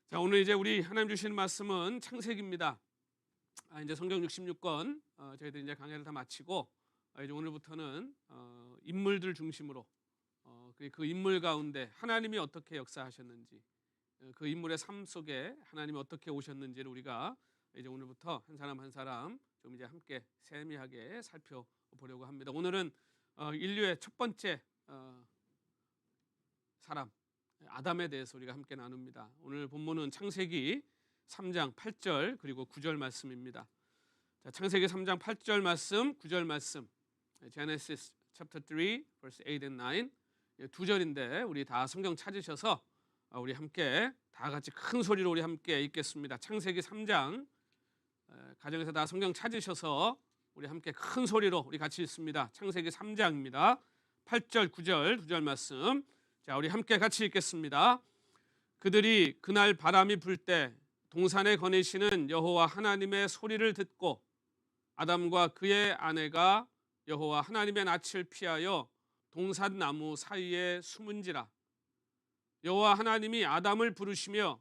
자, 오늘 이제 우리 하나님 주시는 말씀은 창세기입니다. 이제 성경 66권 저희들 이제 강의를 다 마치고 이제 오늘부터는 인물들 중심으로 그 인물 가운데 하나님이 어떻게 역사하셨는지, 그 인물의 삶 속에 하나님이 어떻게 오셨는지를 우리가 이제 오늘부터 한 사람 한 사람 좀 이제 함께 세미하게 살펴보려고 합니다. 오늘은 인류의 첫 번째 사람 아담에 대해서 우리가 함께 나눕니다. 오늘 본문은 창세기 3장 8절 그리고 9절 말씀입니다. 자, 창세기 3장 8절 말씀, 9절 말씀. Genesis chapter 3 verse 8 and 9. 두 절인데 우리 다 성경 찾으셔서 우리 함께 다 같이 큰 소리로 우리 함께 읽겠습니다. 창세기 3장 가정에서 다 성경 찾으셔서 우리 함께 큰 소리로 우리 같이 읽습니다. 창세기 3장입니다. 8절, 9절 두 절 말씀. 자, 우리 함께 같이 읽겠습니다. 그들이 그날 바람이 불 때 동산에 거니시는 여호와 하나님의 소리를 듣고 아담과 그의 아내가 여호와 하나님의 낯을 피하여 동산 나무 사이에 숨은지라. 여호와 하나님이 아담을 부르시며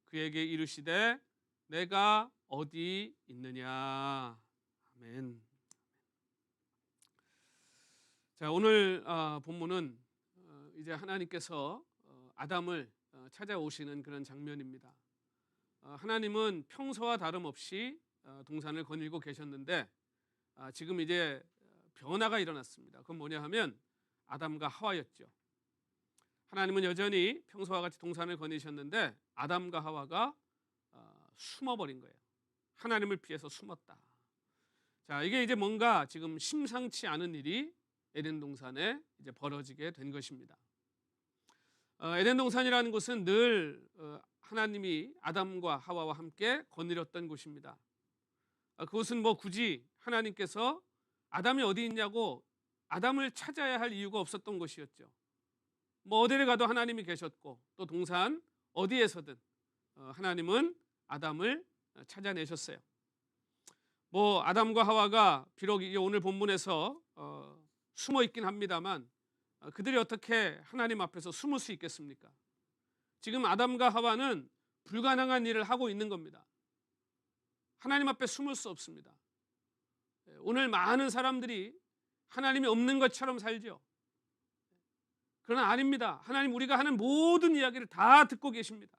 그에게 이르시되 내가 어디 있느냐. 아멘. 자, 오늘 본문은 이제 하나님께서 아담을 찾아오시는 그런 장면입니다. 하나님은 평소와 다름없이 동산을 거닐고 계셨는데 지금 이제 변화가 일어났습니다. 그건 뭐냐 하면 아담과 하와였죠. 하나님은 여전히 평소와 같이 동산을 거니셨는데 아담과 하와가 숨어버린 거예요. 하나님을 피해서 숨었다. 자, 이게 이제 뭔가 지금 심상치 않은 일이 에덴 동산에 이제 벌어지게 된 것입니다. 에덴 동산이라는 곳은 늘 하나님이 아담과 하와와 함께 거느렸던 곳입니다. 그곳은 뭐 굳이 하나님께서 아담이 어디 있냐고 아담을 찾아야 할 이유가 없었던 곳이었죠. 뭐 어디를 가도 하나님이 계셨고 또 동산 어디에서든 하나님은 아담을 찾아내셨어요. 뭐 아담과 하와가 비록 오늘 본문에서 숨어 있긴 합니다만 그들이 어떻게 하나님 앞에서 숨을 수 있겠습니까? 지금 아담과 하와는 불가능한 일을 하고 있는 겁니다. 하나님 앞에 숨을 수 없습니다. 오늘 많은 사람들이 하나님이 없는 것처럼 살죠. 그러나 아닙니다. 하나님 우리가 하는 모든 이야기를 다 듣고 계십니다.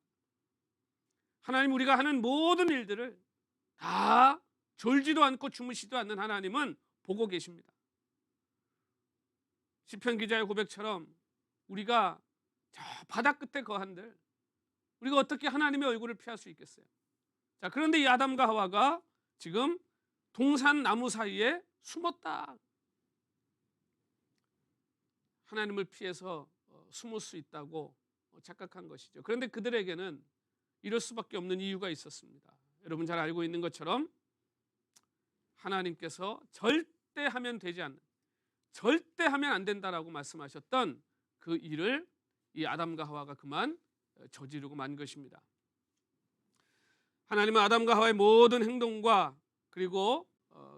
하나님 우리가 하는 모든 일들을 다 졸지도 않고 주무시도 않는 하나님은 보고 계십니다. 시편 기자의 고백처럼 우리가 저 바다 끝에 거한들 우리가 어떻게 하나님의 얼굴을 피할 수 있겠어요? 자, 그런데 이 아담과 하와가 지금 동산 나무 사이에 숨었다. 하나님을 피해서 숨을 수 있다고 착각한 것이죠. 그런데 그들에게는 이럴 수밖에 없는 이유가 있었습니다. 여러분 잘 알고 있는 것처럼 하나님께서 절대 하면 되지 않는, 절대 하면 안 된다라고 말씀하셨던 그 일을 이 아담과 하와가 그만 저지르고 만 것입니다. 하나님은 아담과 하와의 모든 행동과 그리고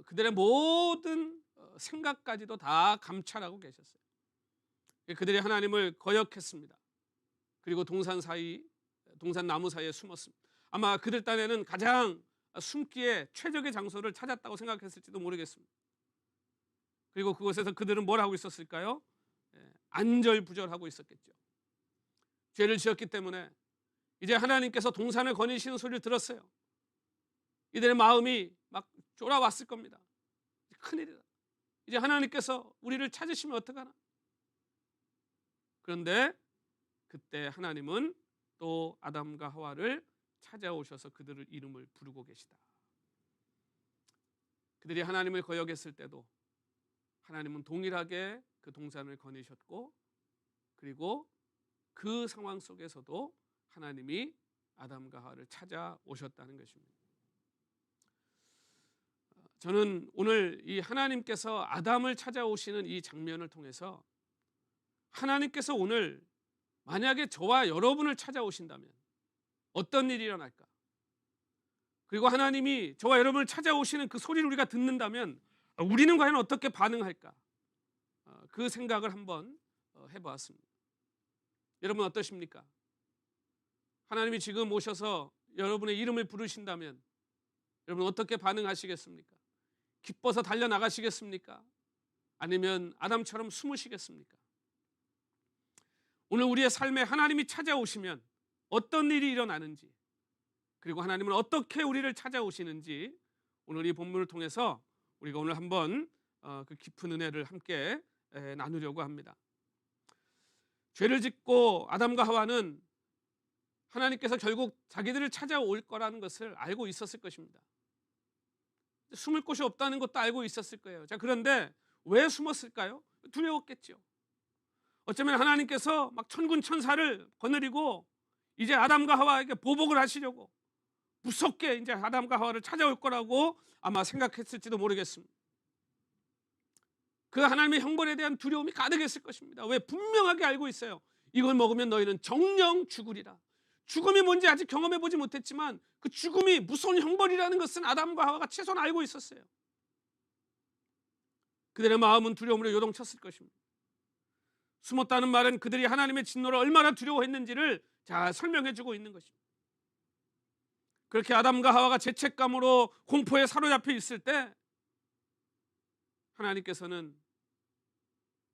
그들의 모든 생각까지도 다 감찰하고 계셨어요. 그들이 하나님을 거역했습니다. 그리고 동산 나무 사이에 숨었습니다. 아마 그들 딴에는 가장 숨기에 최적의 장소를 찾았다고 생각했을지도 모르겠습니다. 그리고 그곳에서 그들은 뭘 하고 있었을까요? 안절부절하고 있었겠죠. 죄를 지었기 때문에 이제 하나님께서 동산을 거니시는 소리를 들었어요. 이들의 마음이 막 쫄아왔을 겁니다. 큰일이다. 이제 하나님께서 우리를 찾으시면 어떡하나. 그런데 그때 하나님은 또 아담과 하와를 찾아오셔서 그들의 이름을 부르고 계시다. 그들이 하나님을 거역했을 때도 하나님은 동일하게 그 동산을 거니셨고 그리고 그 상황 속에서도 하나님이 아담과 하와를 찾아오셨다는 것입니다. 저는 오늘 이 하나님께서 아담을 찾아오시는 이 장면을 통해서 하나님께서 오늘 만약에 저와 여러분을 찾아오신다면 어떤 일이 일어날까? 그리고 하나님이 저와 여러분을 찾아오시는 그 소리를 우리가 듣는다면 우리는 과연 어떻게 반응할까? 그 생각을 한번 해보았습니다. 여러분 어떠십니까? 하나님이 지금 오셔서 여러분의 이름을 부르신다면 여러분 어떻게 반응하시겠습니까? 기뻐서 달려나가시겠습니까? 아니면 아담처럼 숨으시겠습니까? 오늘 우리의 삶에 하나님이 찾아오시면 어떤 일이 일어나는지, 그리고 하나님은 어떻게 우리를 찾아오시는지 오늘 이 본문을 통해서 우리가 오늘 한번 그 깊은 은혜를 함께 나누려고 합니다. 죄를 짓고 아담과 하와는 하나님께서 결국 자기들을 찾아올 거라는 것을 알고 있었을 것입니다. 숨을 곳이 없다는 것도 알고 있었을 거예요. 자, 그런데 왜 숨었을까요? 두려웠겠죠. 어쩌면 하나님께서 막 천군 천사를 거느리고 이제 아담과 하와에게 보복을 하시려고 무섭게 이제 아담과 하와를 찾아올 거라고 아마 생각했을지도 모르겠습니다. 그 하나님의 형벌에 대한 두려움이 가득했을 것입니다. 왜? 분명하게 알고 있어요. 이걸 먹으면 너희는 정령 죽으리라. 죽음이 뭔지 아직 경험해 보지 못했지만 그 죽음이 무서운 형벌이라는 것은 아담과 하와가 최소한 알고 있었어요. 그들의 마음은 두려움으로 요동쳤을 것입니다. 숨었다는 말은 그들이 하나님의 진노를 얼마나 두려워했는지를 잘 설명해 주고 있는 것입니다. 그렇게 아담과 하와가 죄책감으로 공포에 사로잡혀 있을 때 하나님께서는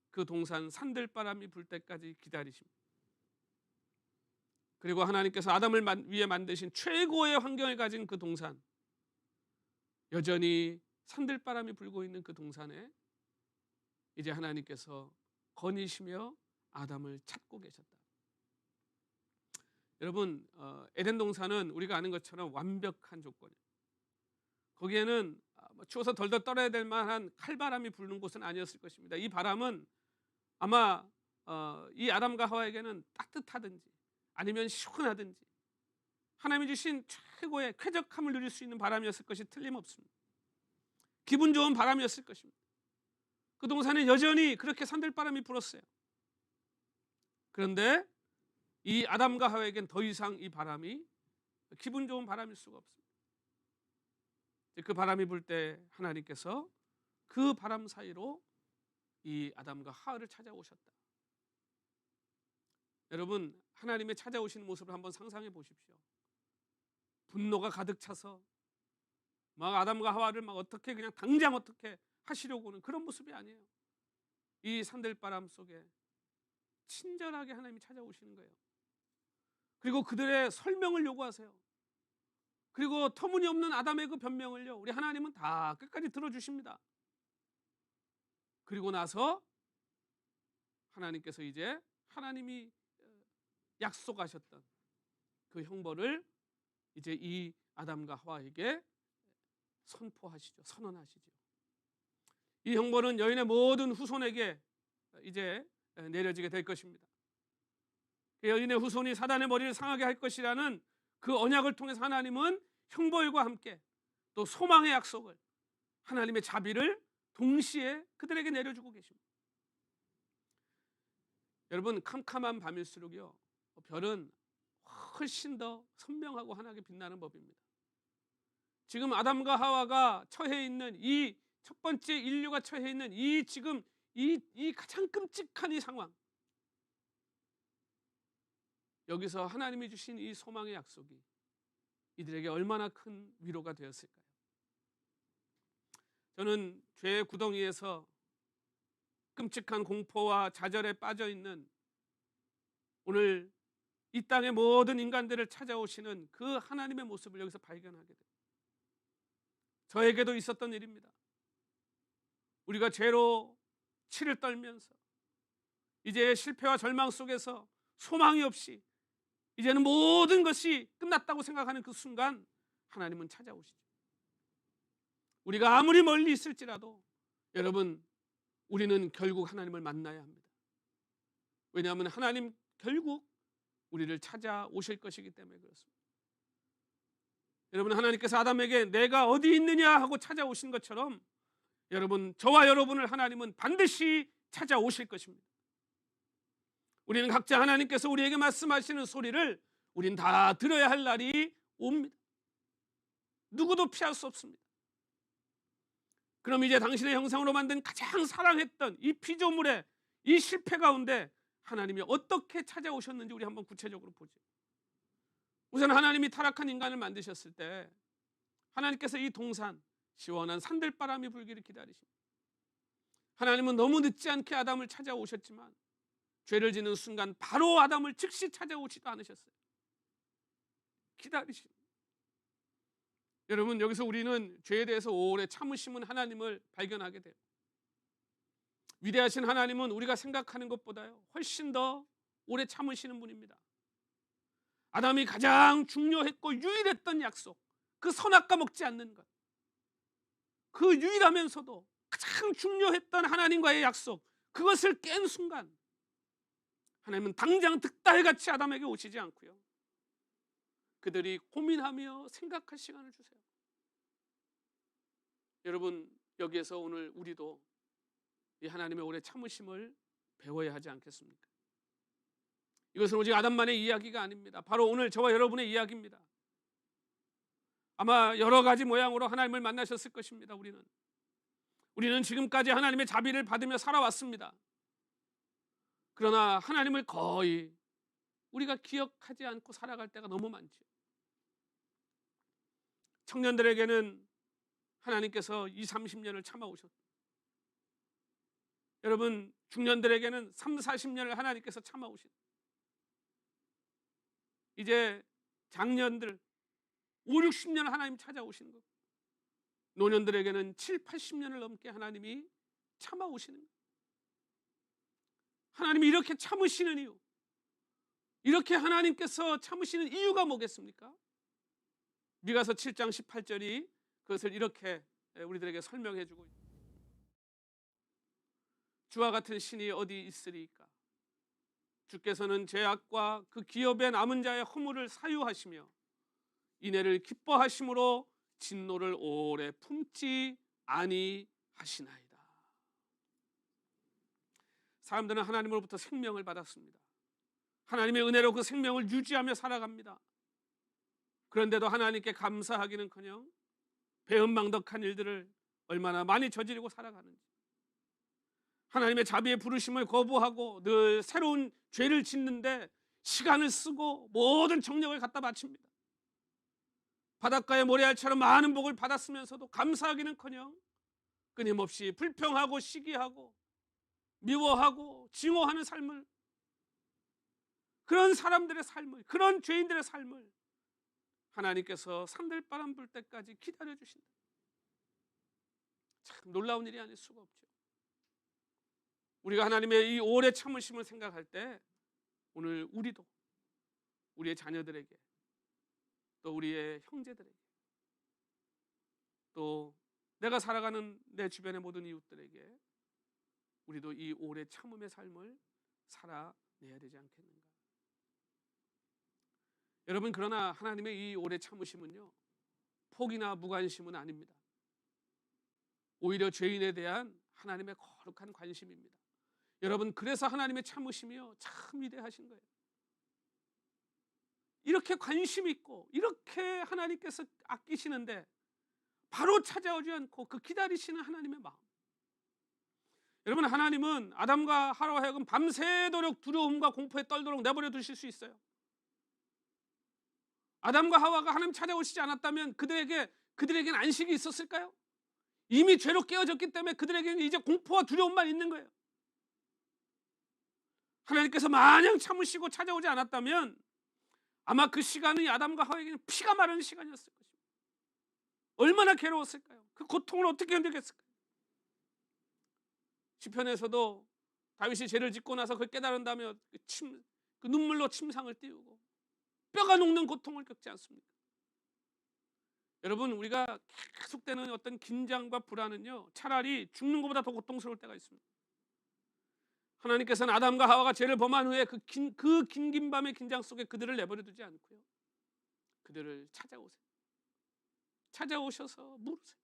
그 동산 산들바람이 불 때까지 기다리십니다. 그리고 하나님께서 아담을 위해 만드신 최고의 환경을 가진 그 동산, 여전히 산들바람이 불고 있는 그 동산에 이제 하나님께서 거니시며 아담을 찾고 계셨다. 여러분, 에덴 동산은 우리가 아는 것처럼 완벽한 조건이에요. 거기에는 추워서 덜덜 떨어야 될 만한 칼바람이 부는 곳은 아니었을 것입니다. 이 바람은 아마 이 아담과 하와에게는 따뜻하든지 아니면 시원하든지 하나님이 주신 최고의 쾌적함을 누릴 수 있는 바람이었을 것이 틀림없습니다. 기분 좋은 바람이었을 것입니다. 그 동산에 여전히 그렇게 산들바람이 불었어요. 그런데 이 아담과 하와에겐 더 이상 이 바람이 기분 좋은 바람일 수가 없습니다. 그 바람이 불 때 하나님께서 그 바람 사이로 이 아담과 하와를 찾아오셨다. 여러분, 하나님의 찾아오시는 모습을 한번 상상해 보십시오. 분노가 가득 차서 막 아담과 하와를 막 어떻게 그냥 당장 어떻게 하시려고는 그런 모습이 아니에요. 이 산들바람 속에 친절하게 하나님이 찾아오시는 거예요. 그리고 그들의 설명을 요구하세요. 그리고 터무니없는 아담의 그 변명을요, 우리 하나님은 다 끝까지 들어주십니다. 그리고 나서 하나님께서 이제 하나님이 약속하셨던 그 형벌을 이제 이 아담과 하와에게 선포하시죠. 선언하시죠. 이 형벌은 여인의 모든 후손에게 이제 내려지게 될 것입니다. 여인의 후손이 사단의 머리를 상하게 할 것이라는 그 언약을 통해서 하나님은 형벌과 함께 또 소망의 약속을, 하나님의 자비를 동시에 그들에게 내려주고 계십니다. 여러분, 캄캄한 밤일수록요 별은 훨씬 더 선명하고 환하게 빛나는 법입니다. 지금 아담과 하와가 처해 있는 이 첫 번째 인류가 처해 있는 이 지금 이 가장 끔찍한 이 상황, 여기서 하나님이 주신 이 소망의 약속이 이들에게 얼마나 큰 위로가 되었을까요? 저는 죄의 구덩이에서 끔찍한 공포와 좌절에 빠져 있는 오늘 이 땅의 모든 인간들을 찾아오시는 그 하나님의 모습을 여기서 발견하게 됩니다. 저에게도 있었던 일입니다. 우리가 죄로 치를 떨면서 이제 실패와 절망 속에서 소망이 없이 이제는 모든 것이 끝났다고 생각하는 그 순간 하나님은 찾아오시죠. 우리가 아무리 멀리 있을지라도 여러분, 우리는 결국 하나님을 만나야 합니다. 왜냐하면 하나님 결국 우리를 찾아오실 것이기 때문에 그렇습니다. 여러분, 하나님께서 아담에게 내가 어디 있느냐 하고 찾아오신 것처럼 여러분, 저와 여러분을 하나님은 반드시 찾아오실 것입니다. 우리는 각자 하나님께서 우리에게 말씀하시는 소리를 우린 다 들어야 할 날이 옵니다. 누구도 피할 수 없습니다. 그럼 이제 당신의 형상으로 만든 가장 사랑했던 이 피조물의 이 실패 가운데 하나님이 어떻게 찾아오셨는지 우리 한번 구체적으로 보죠. 우선 하나님이 타락한 인간을 만드셨을 때 하나님께서 이 동산, 시원한 산들바람이 불기를 기다리십니다. 하나님은 너무 늦지 않게 아담을 찾아오셨지만 죄를 짓는 순간 바로 아담을 즉시 찾아오지도 않으셨어요. 기다리십니다. 여러분, 여기서 우리는 죄에 대해서 오래 참으시는 하나님을 발견하게 돼요. 위대하신 하나님은 우리가 생각하는 것보다요 훨씬 더 오래 참으시는 분입니다. 아담이 가장 중요했고 유일했던 약속, 그 선악과 먹지 않는 것, 그 유일하면서도 가장 중요했던 하나님과의 약속, 그것을 깬 순간 하나님은 당장 득달같이 아담에게 오시지 않고요, 그들이 고민하며 생각할 시간을 주세요. 여러분, 여기에서 오늘 우리도 이 하나님의 오래 참으심을 배워야 하지 않겠습니까? 이것은 오직 아담만의 이야기가 아닙니다. 바로 오늘 저와 여러분의 이야기입니다. 아마 여러 가지 모양으로 하나님을 만나셨을 것입니다. 우리는 지금까지 하나님의 자비를 받으며 살아왔습니다. 그러나 하나님을 거의 우리가 기억하지 않고 살아갈 때가 너무 많죠. 청년들에게는 하나님께서 20, 30년을 참아오셨고, 여러분 중년들에게는 3, 40년을 하나님께서 참아오신, 이제 장년들 5, 60년을 하나님 찾아오시는 것, 노년들에게는 7, 80년을 넘게 하나님이 참아오시는 것. 하나님이 이렇게 참으시는 이유, 이렇게 하나님께서 참으시는 이유가 뭐겠습니까? 미가서 7장 18절이 그것을 이렇게 우리들에게 설명해 주고 있습니다. 주와 같은 신이 어디 있으리까? 주께서는 죄악과 그 기업에 남은 자의 허물을 사유하시며 이내를 기뻐하심으로 진노를 오래 품지 아니하시나이다. 사람들은 하나님으로부터 생명을 받았습니다. 하나님의 은혜로 그 생명을 유지하며 살아갑니다. 그런데도 하나님께 감사하기는커녕 배은망덕한 일들을 얼마나 많이 저지르고 살아가는지, 하나님의 자비의 부르심을 거부하고 늘 새로운 죄를 짓는데 시간을 쓰고 모든 정력을 갖다 바칩니다. 바닷가의 모래알처럼 많은 복을 받았으면서도 감사하기는커녕 끊임없이 불평하고 시기하고 미워하고 증오하는 삶을, 그런 사람들의 삶을, 그런 죄인들의 삶을 하나님께서 산들바람 불 때까지 기다려주신다. 참 놀라운 일이 아닐 수가 없죠. 우리가 하나님의 이 오래 참으심을 생각할 때 오늘 우리도 우리의 자녀들에게, 또 우리의 형제들에게, 또 내가 살아가는 내 주변의 모든 이웃들에게 우리도 이 오래 참음의 삶을 살아내야 되지 않겠는가. 여러분, 그러나 하나님의 이 오래 참으심은요 포기나 무관심은 아닙니다. 오히려 죄인에 대한 하나님의 거룩한 관심입니다. 여러분, 그래서 하나님의 참으심이요 참 위대하신 거예요. 이렇게 관심 있고 이렇게 하나님께서 아끼시는데 바로 찾아오지 않고 그 기다리시는 하나님의 마음. 여러분, 하나님은 아담과 하와로 하여금 밤새도록 두려움과 공포에 떨도록 내버려 두실 수 있어요. 아담과 하와가 하나님 찾아오시지 않았다면 그들에게는 안식이 있었을까요? 이미 죄로 깨어졌기 때문에 그들에게는 이제 공포와 두려움만 있는 거예요. 하나님께서 마냥 참으시고 찾아오지 않았다면 아마 그 시간이 아담과 하와에게는 피가 마르는 시간이었을 것입니다. 얼마나 괴로웠을까요? 그 고통을 어떻게 견디겠을까요? 시편에서도 다윗이 죄를 짓고 나서 그걸 깨달은 다음에 그 눈물로 침상을 띄우고 뼈가 녹는 고통을 겪지 않습니까? 여러분, 우리가 계속되는 어떤 긴장과 불안은요 차라리 죽는 것보다 더 고통스러울 때가 있습니다. 하나님께서는 아담과 하와가 죄를 범한 후에 그 긴 밤의 긴장 속에 그들을 내버려 두지 않고요, 그들을 찾아오세요. 찾아오셔서 물으세요.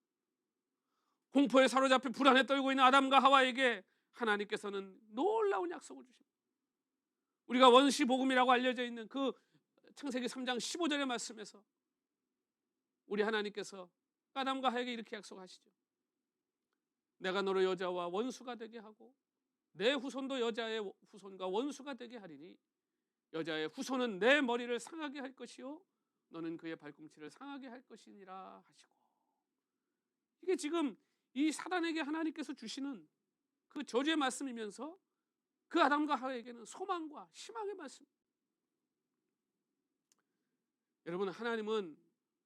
공포에 사로잡혀 불안에 떨고 있는 아담과 하와에게 하나님께서는 놀라운 약속을 주십니다. 우리가 원시 복음이라고 알려져 있는 그 창세기 3장 15절의 말씀에서 우리 하나님께서 아담과 하와에게 이렇게 약속하시죠. 내가 너를 여자와 원수가 되게 하고 내 후손도 여자의 후손과 원수가 되게 하리니 여자의 후손은 내 머리를 상하게 할 것이요 너는 그의 발꿈치를 상하게 할 것이니라 하시고, 이게 지금 이 사단에게 하나님께서 주시는 그 저주의 말씀이면서 그 아담과 하와에게는 소망과 희망의 말씀. 여러분, 하나님은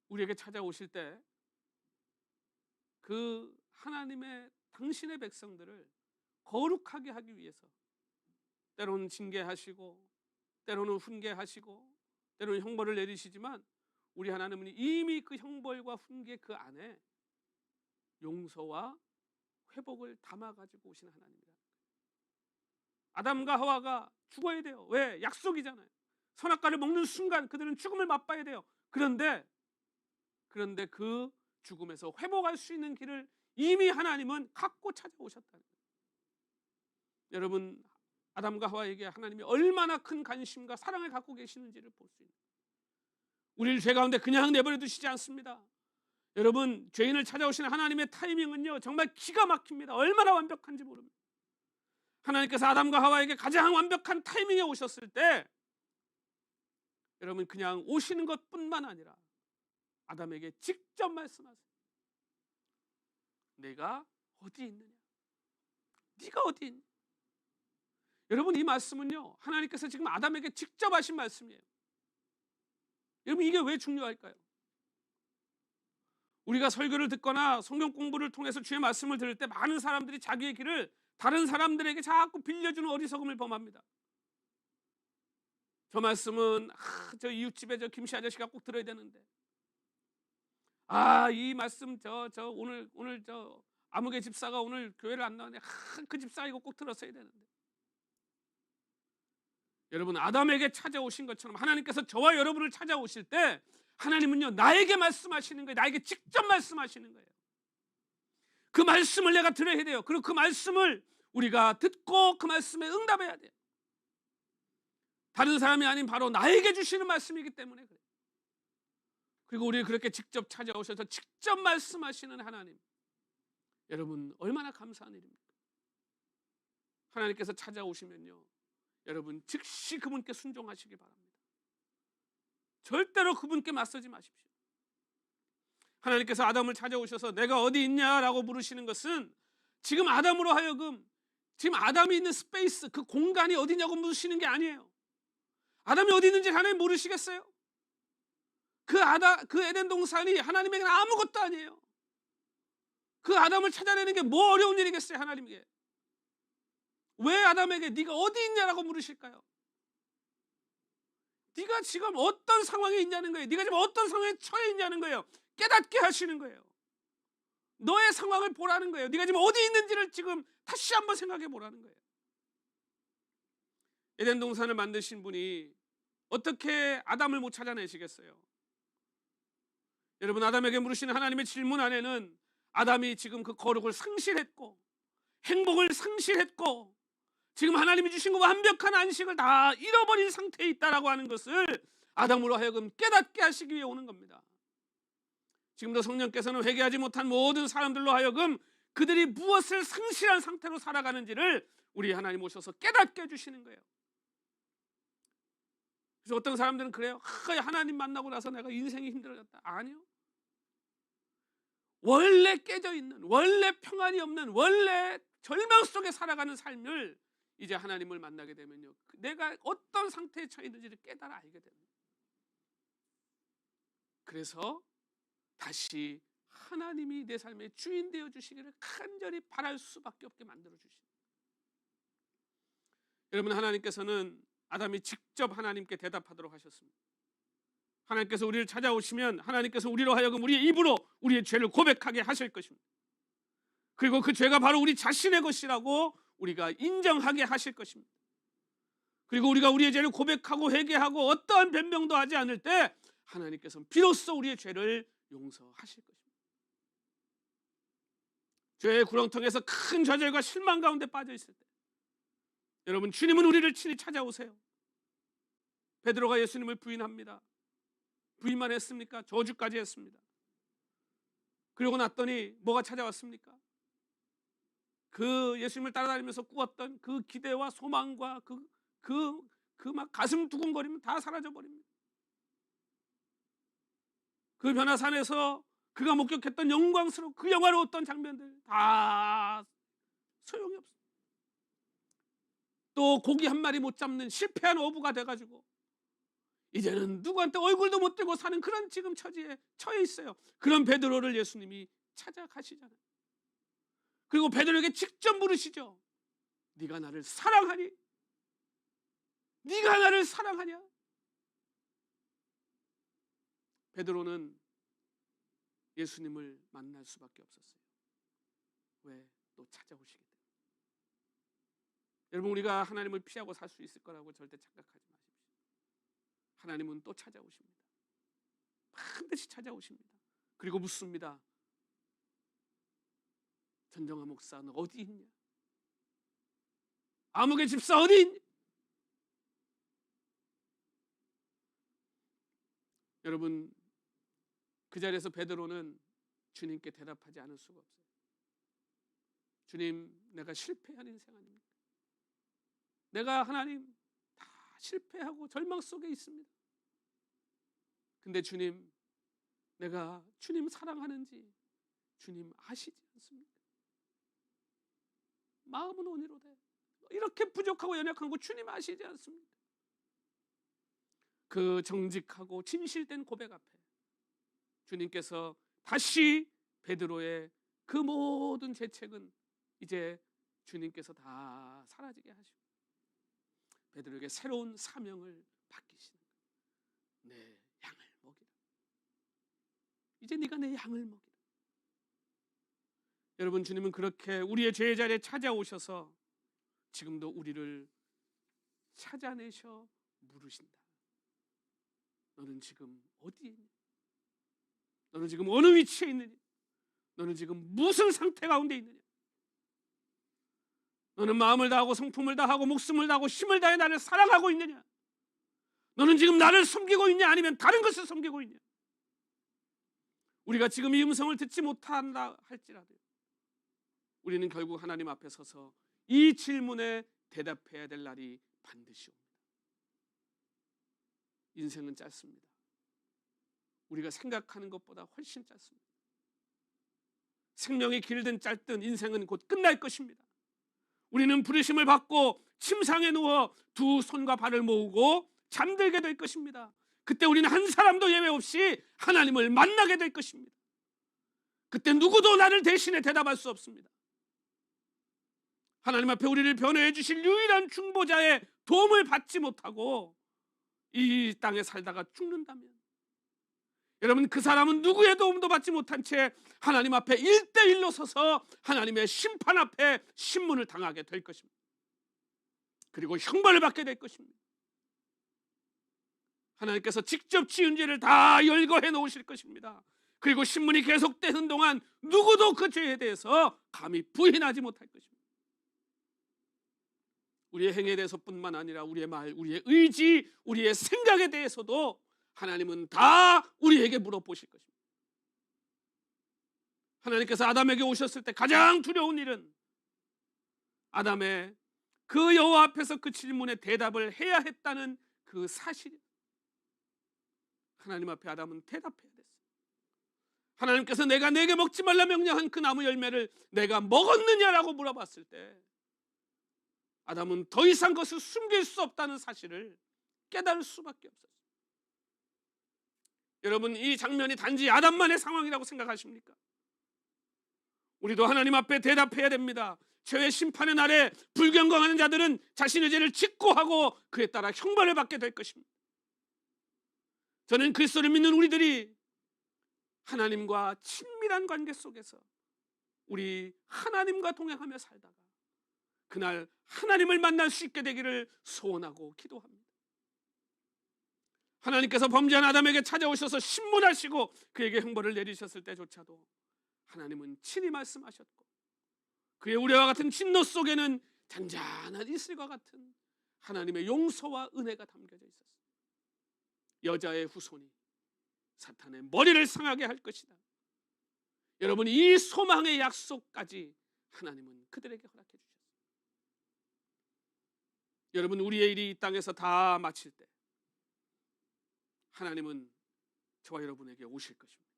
우리에게 찾아오실 때 그 하나님의 당신의 백성들을 거룩하게 하기 위해서 때로는 징계하시고 때로는 훈계하시고 때로는 형벌을 내리시지만, 우리 하나님은 이미 그 형벌과 훈계 그 안에 용서와 회복을 담아가지고 오신 하나님이다. 아담과 하와가 죽어야 돼요. 왜? 약속이잖아요. 선악과를 먹는 순간 그들은 죽음을 맛봐야 돼요. 그런데 그 죽음에서 회복할 수 있는 길을 이미 하나님은 갖고 찾아오셨다는 거예요. 여러분, 아담과 하와에게 하나님이 얼마나 큰 관심과 사랑을 갖고 계시는지를 볼 수 있는, 우리를 죄 가운데 그냥 내버려 두시지 않습니다. 여러분, 죄인을 찾아오시는 하나님의 타이밍은요 정말 기가 막힙니다. 얼마나 완벽한지 모릅니다. 하나님께서 아담과 하와에게 가장 완벽한 타이밍에 오셨을 때, 여러분, 그냥 오시는 것뿐만 아니라 아담에게 직접 말씀하세요. 내가 어디 있느냐? 네가 어디 있냐? 여러분, 이 말씀은요 하나님께서 지금 아담에게 직접 하신 말씀이에요. 여러분, 이게 왜 중요할까요? 우리가 설교를 듣거나 성경 공부를 통해서 주의 말씀을 들을 때 많은 사람들이 자기의 길을 다른 사람들에게 자꾸 빌려주는 어리석음을 범합니다. 저 말씀은 저 이웃집에 저 김씨 아저씨가 꼭 들어야 되는데, 이 말씀 오늘 저 아무개 집사가 오늘 교회를 안 나왔네. 그 집사 이거 꼭 들었어야 되는데. 여러분, 아담에게 찾아오신 것처럼 하나님께서 저와 여러분을 찾아오실 때 하나님은요 나에게 말씀하시는 거예요. 나에게 직접 말씀하시는 거예요. 그 말씀을 내가 들어야 돼요. 그리고 그 말씀을 우리가 듣고 그 말씀에 응답해야 돼요. 다른 사람이 아닌 바로 나에게 주시는 말씀이기 때문에 그래요. 그리고 우리 그렇게 직접 찾아오셔서 직접 말씀하시는 하나님, 여러분 얼마나 감사한 일입니까? 하나님께서 찾아오시면요 여러분 즉시 그분께 순종하시기 바랍니다. 절대로 그분께 맞서지 마십시오. 하나님께서 아담을 찾아오셔서 내가 어디 있냐라고 물으시는 것은 지금 아담으로 하여금 지금 아담이 있는 스페이스, 그 공간이 어디냐고 물으시는 게 아니에요. 아담이 어디 있는지 하나님 모르시겠어요? 그 에덴 동산이 하나님에게는 아무것도 아니에요. 그 아담을 찾아내는 게 뭐 어려운 일이겠어요, 하나님에게. 왜 아담에게 네가 어디 있냐라고 물으실까요? 네가 지금 어떤 상황에 있냐는 거예요. 네가 지금 어떤 상황에 처해 있냐는 거예요. 깨닫게 하시는 거예요. 너의 상황을 보라는 거예요. 네가 지금 어디 있는지를 지금 다시 한번 생각해 보라는 거예요. 에덴 동산을 만드신 분이 어떻게 아담을 못 찾아내시겠어요? 여러분, 아담에게 물으시는 하나님의 질문 안에는 아담이 지금 그 거룩을 상실했고 행복을 상실했고 지금 하나님이 주신 그 완벽한 안식을 다 잃어버린 상태에 있다라고 하는 것을 아담으로 하여금 깨닫게 하시기 위해 오는 겁니다. 지금도 성령께서는 회개하지 못한 모든 사람들로 하여금 그들이 무엇을 상실한 상태로 살아가는지를 우리 하나님 오셔서 깨닫게 해주시는 거예요. 그래서 어떤 사람들은 그래요. 하나님 만나고 나서 내가 인생이 힘들어졌다. 아니요. 원래 깨져 있는, 원래 평안이 없는, 원래 절망 속에 살아가는 삶을 이제 하나님을 만나게 되면요 내가 어떤 상태에 처해 있는지를 깨달아 알게 됩니다. 그래서 다시 하나님이 내 삶의 주인 되어 주시기를 간절히 바랄 수밖에 없게 만들어 주십니다. 여러분, 하나님께서는 아담이 직접 하나님께 대답하도록 하셨습니다. 하나님께서 우리를 찾아오시면 하나님께서 우리로 하여금 우리의 입으로 우리의 죄를 고백하게 하실 것입니다. 그리고 그 죄가 바로 우리 자신의 것이라고 우리가 인정하게 하실 것입니다. 그리고 우리가 우리의 죄를 고백하고 회개하고 어떠한 변명도 하지 않을 때 하나님께서는 비로소 우리의 죄를 용서하실 것입니다. 죄의 구렁텅이에서 큰 좌절과 실망 가운데 빠져 있을 때 여러분, 주님은 우리를 친히 찾아오세요. 베드로가 예수님을 부인합니다. 부인만 했습니까? 저주까지 했습니다. 그러고 났더니 뭐가 찾아왔습니까? 그 예수님을 따라다니면서 꾸었던 그 기대와 소망과 그 막 가슴 두근거리면 다 사라져 버립니다. 그 변화산에서 그가 목격했던 영광스러운 그 영화로웠던 장면들 다 소용이 없어. 또 고기 한 마리 못 잡는 실패한 어부가 돼가지고 이제는 누구한테 얼굴도 못 들고 사는 그런 지금 처지에 처해 있어요. 그런 베드로를 예수님이 찾아가시잖아요. 그리고 베드로에게 직접 물으시죠. 네가 나를 사랑하니? 네가 나를 사랑하냐? 베드로는 예수님을 만날 수밖에 없었어요. 왜? 또 찾아오시기 때문에. 여러분, 우리가 하나님을 피하고 살 수 있을 거라고 절대 착각하지 마십시오. 하나님은 또 찾아오십니다. 반드시 찾아오십니다. 그리고 묻습니다. 전정아 목사, 너 어디 있냐? 아무개 집사 어디 있냐? 여러분, 그 자리에서 베드로는 주님께 대답하지 않을 수가 없어요. 주님, 내가 실패한 인생 아닙니까? 내가 하나님 다 실패하고 절망 속에 있습니다. 근데 주님, 내가 주님 사랑하는지 주님 아시지 않습니까? 마음은 온유로되 이렇게 부족하고 연약한 거 주님 아시지 않습니까? 그 정직하고 진실된 고백 앞에 주님께서 다시 베드로의 그 모든 죄책은 이제 주님께서 다 사라지게 하시고 베드로에게 새로운 사명을 맡기시는 거예요. 내 양을 먹이라. 이제 네가 내 양을 먹이라. 여러분, 주님은 그렇게 우리의 죄의 자리에 찾아오셔서 지금도 우리를 찾아내셔 물으신다. 너는 지금 어디에 있냐? 너는 지금 어느 위치에 있느냐? 너는 지금 무슨 상태 가운데 있느냐? 너는 마음을 다하고 성품을 다하고 목숨을 다하고 힘을 다해 나를 사랑하고 있느냐? 너는 지금 나를 섬기고 있냐? 아니면 다른 것을 섬기고 있냐? 우리가 지금 이 음성을 듣지 못한다 할지라도 우리는 결국 하나님 앞에 서서 이 질문에 대답해야 될 날이 반드시 옵니다. 인생은 짧습니다. 우리가 생각하는 것보다 훨씬 짧습니다. 생명이 길든 짧든 인생은 곧 끝날 것입니다. 우리는 부르심을 받고 침상에 누워 두 손과 발을 모으고 잠들게 될 것입니다. 그때 우리는 한 사람도 예외 없이 하나님을 만나게 될 것입니다. 그때 누구도 나를 대신해 대답할 수 없습니다. 하나님 앞에 우리를 변호해 주실 유일한 중보자의 도움을 받지 못하고 이 땅에 살다가 죽는다면 여러분, 그 사람은 누구의 도움도 받지 못한 채 하나님 앞에 1대1로 서서 하나님의 심판 앞에 신문을 당하게 될 것입니다. 그리고 형벌을 받게 될 것입니다. 하나님께서 직접 지은 죄를 다 열거해 놓으실 것입니다. 그리고 신문이 계속되는 동안 누구도 그 죄에 대해서 감히 부인하지 못할 것입니다. 우리의 행위에 대해서뿐만 아니라 우리의 말, 우리의 의지, 우리의 생각에 대해서도 하나님은 다 우리에게 물어보실 것입니다. 하나님께서 아담에게 오셨을 때 가장 두려운 일은 아담의 그 여호와 앞에서 그 질문에 대답을 해야 했다는 그 사실이에요. 하나님 앞에 아담은 대답해야 됐어요. 하나님께서 내가 내게 먹지 말라 명령한 그 나무 열매를 내가 먹었느냐라고 물어봤을 때 아담은 더 이상 그것을 숨길 수 없다는 사실을 깨달을 수밖에 없었어요. 여러분, 이 장면이 단지 아담만의 상황이라고 생각하십니까? 우리도 하나님 앞에 대답해야 됩니다. 죄의 심판의 날에 불경건하는 자들은 자신의 죄를 직고하고 그에 따라 형벌을 받게 될 것입니다. 저는 그리스도를 믿는 우리들이 하나님과 친밀한 관계 속에서 우리 하나님과 동행하며 살다가 그날 하나님을 만날 수 있게 되기를 소원하고 기도합니다. 하나님께서 범죄한 아담에게 찾아오셔서 신문하시고 그에게 형벌을 내리셨을 때조차도 하나님은 친히 말씀하셨고 그의 우레와 같은 진노 속에는 잔잔한 이슬과 같은 하나님의 용서와 은혜가 담겨져 있었습니다. 여자의 후손이 사탄의 머리를 상하게 할 것이다. 여러분, 이 소망의 약속까지 하나님은 그들에게 허락해 주셨습니다. 여러분, 우리의 일이 이 땅에서 다 마칠 때 하나님은 저와 여러분에게 오실 것입니다.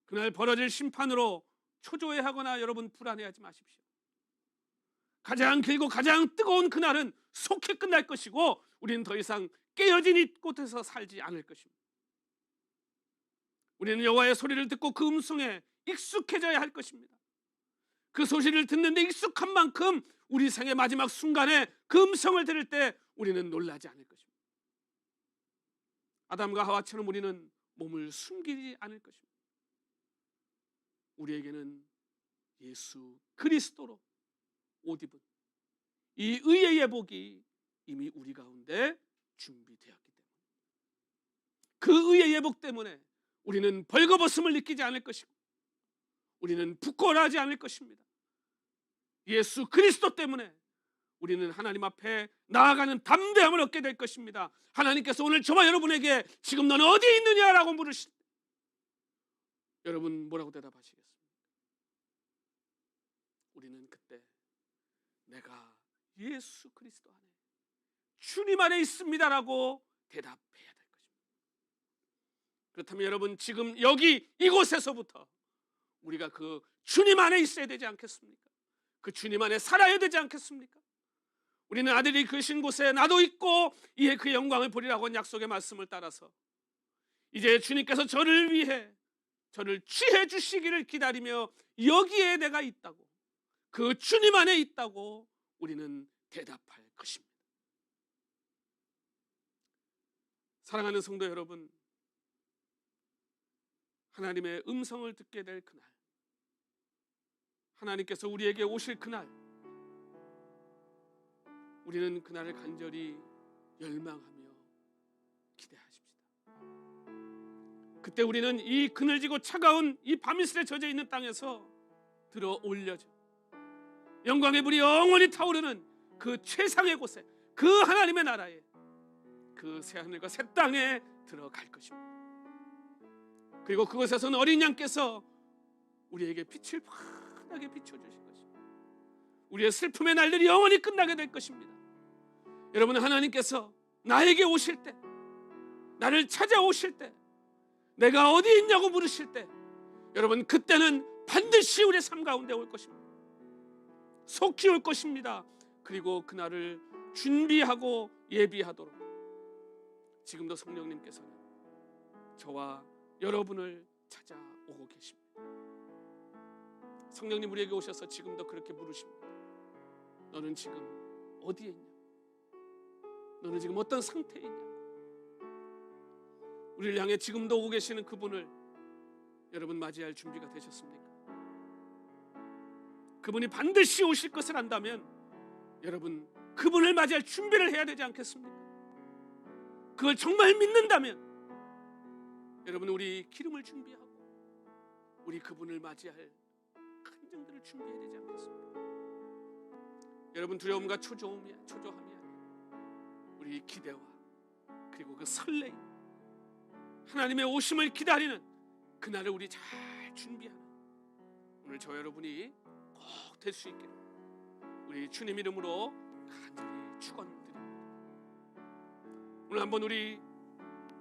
그날 벌어질 심판으로 초조해하거나 여러분 불안해하지 마십시오. 가장 길고 가장 뜨거운 그날은 속히 끝날 것이고 우리는 더 이상 깨어진 이곳에서 살지 않을 것입니다. 우리는 여호와의 소리를 듣고 그 음성에 익숙해져야 할 것입니다. 그 소리를 듣는데 익숙한 만큼 우리 생의 마지막 순간에 그 음성을 들을 때 우리는 놀라지 않을 것입니다. 아담과 하와처럼 우리는 몸을 숨기지 않을 것입니다. 우리에게는 예수 그리스도로 옷 입은 이 의의 예복이 이미 우리 가운데 준비되었기 때문에, 그 의의 예복 때문에 우리는 벌거벗음을 느끼지 않을 것이고 우리는 부끄러워하지 않을 것입니다. 예수 그리스도 때문에 우리는 하나님 앞에 나아가는 담대함을 얻게 될 것입니다. 하나님께서 오늘 저와 여러분에게 지금 너는 어디에 있느냐라고 물으실 때 여러분 뭐라고 대답하시겠습니까? 우리는 그때 내가 예수 그리스도 안에 주님 안에 있습니다라고 대답해야 될 것입니다. 그렇다면 여러분 지금 여기 이곳에서부터 우리가 그 주님 안에 있어야 되지 않겠습니까? 그 주님 안에 살아야 되지 않겠습니까? 우리는 아들이 계신 곳에 나도 있고 이에 그의 영광을 보리라고 한 약속의 말씀을 따라서 이제 주님께서 저를 위해 저를 취해 주시기를 기다리며 여기에 내가 있다고, 그 주님 안에 있다고 우리는 대답할 것입니다. 사랑하는 성도 여러분, 하나님의 음성을 듣게 될 그날, 하나님께서 우리에게 오실 그날, 우리는 그날을 간절히 열망하며 기대하십시다. 그때 우리는 이 그늘지고 차가운 이 밤이슬에 젖어 있는 땅에서 들어 올려져 영광의 불이 영원히 타오르는 그 최상의 곳에, 그 하나님의 나라에, 그 새하늘과 새 땅에 들어갈 것입니다. 그리고 그곳에서는 어린 양께서 우리에게 빛을 환하게 비춰주실 것입니다. 우리의 슬픔의 날들이 영원히 끝나게 될 것입니다. 여러분, 하나님께서 나에게 오실 때, 나를 찾아오실 때, 내가 어디 있냐고 물으실 때, 여러분 그때는 반드시 우리의 삶 가운데 올 것입니다. 속히 올 것입니다. 그리고 그날을 준비하고 예비하도록 지금도 성령님께서는 저와 여러분을 찾아오고 계십니다. 성령님 우리에게 오셔서 지금도 그렇게 물으십니다. 너는 지금 어디에 있냐? 너는 지금 어떤 상태에 있냐? 우리를 향해 지금도 오고 계시는 그분을 여러분 맞이할 준비가 되셨습니까? 그분이 반드시 오실 것을 안다면 여러분 그분을 맞이할 준비를 해야 되지 않겠습니까? 그걸 정말 믿는다면 여러분 우리 기름을 준비하고 우리 그분을 맞이할 간증들을 준비해야 되지 않겠습니까? 여러분 두려움과 초조함이 아니라 우리 기대와 그리고 그 설레임, 하나님의 오심을 기다리는 그날을 우리 잘 준비하는 오늘 저 여러분이 꼭 될 수 있기를 우리 주님 이름으로 간절히 축원드립니다. 오늘 한번 우리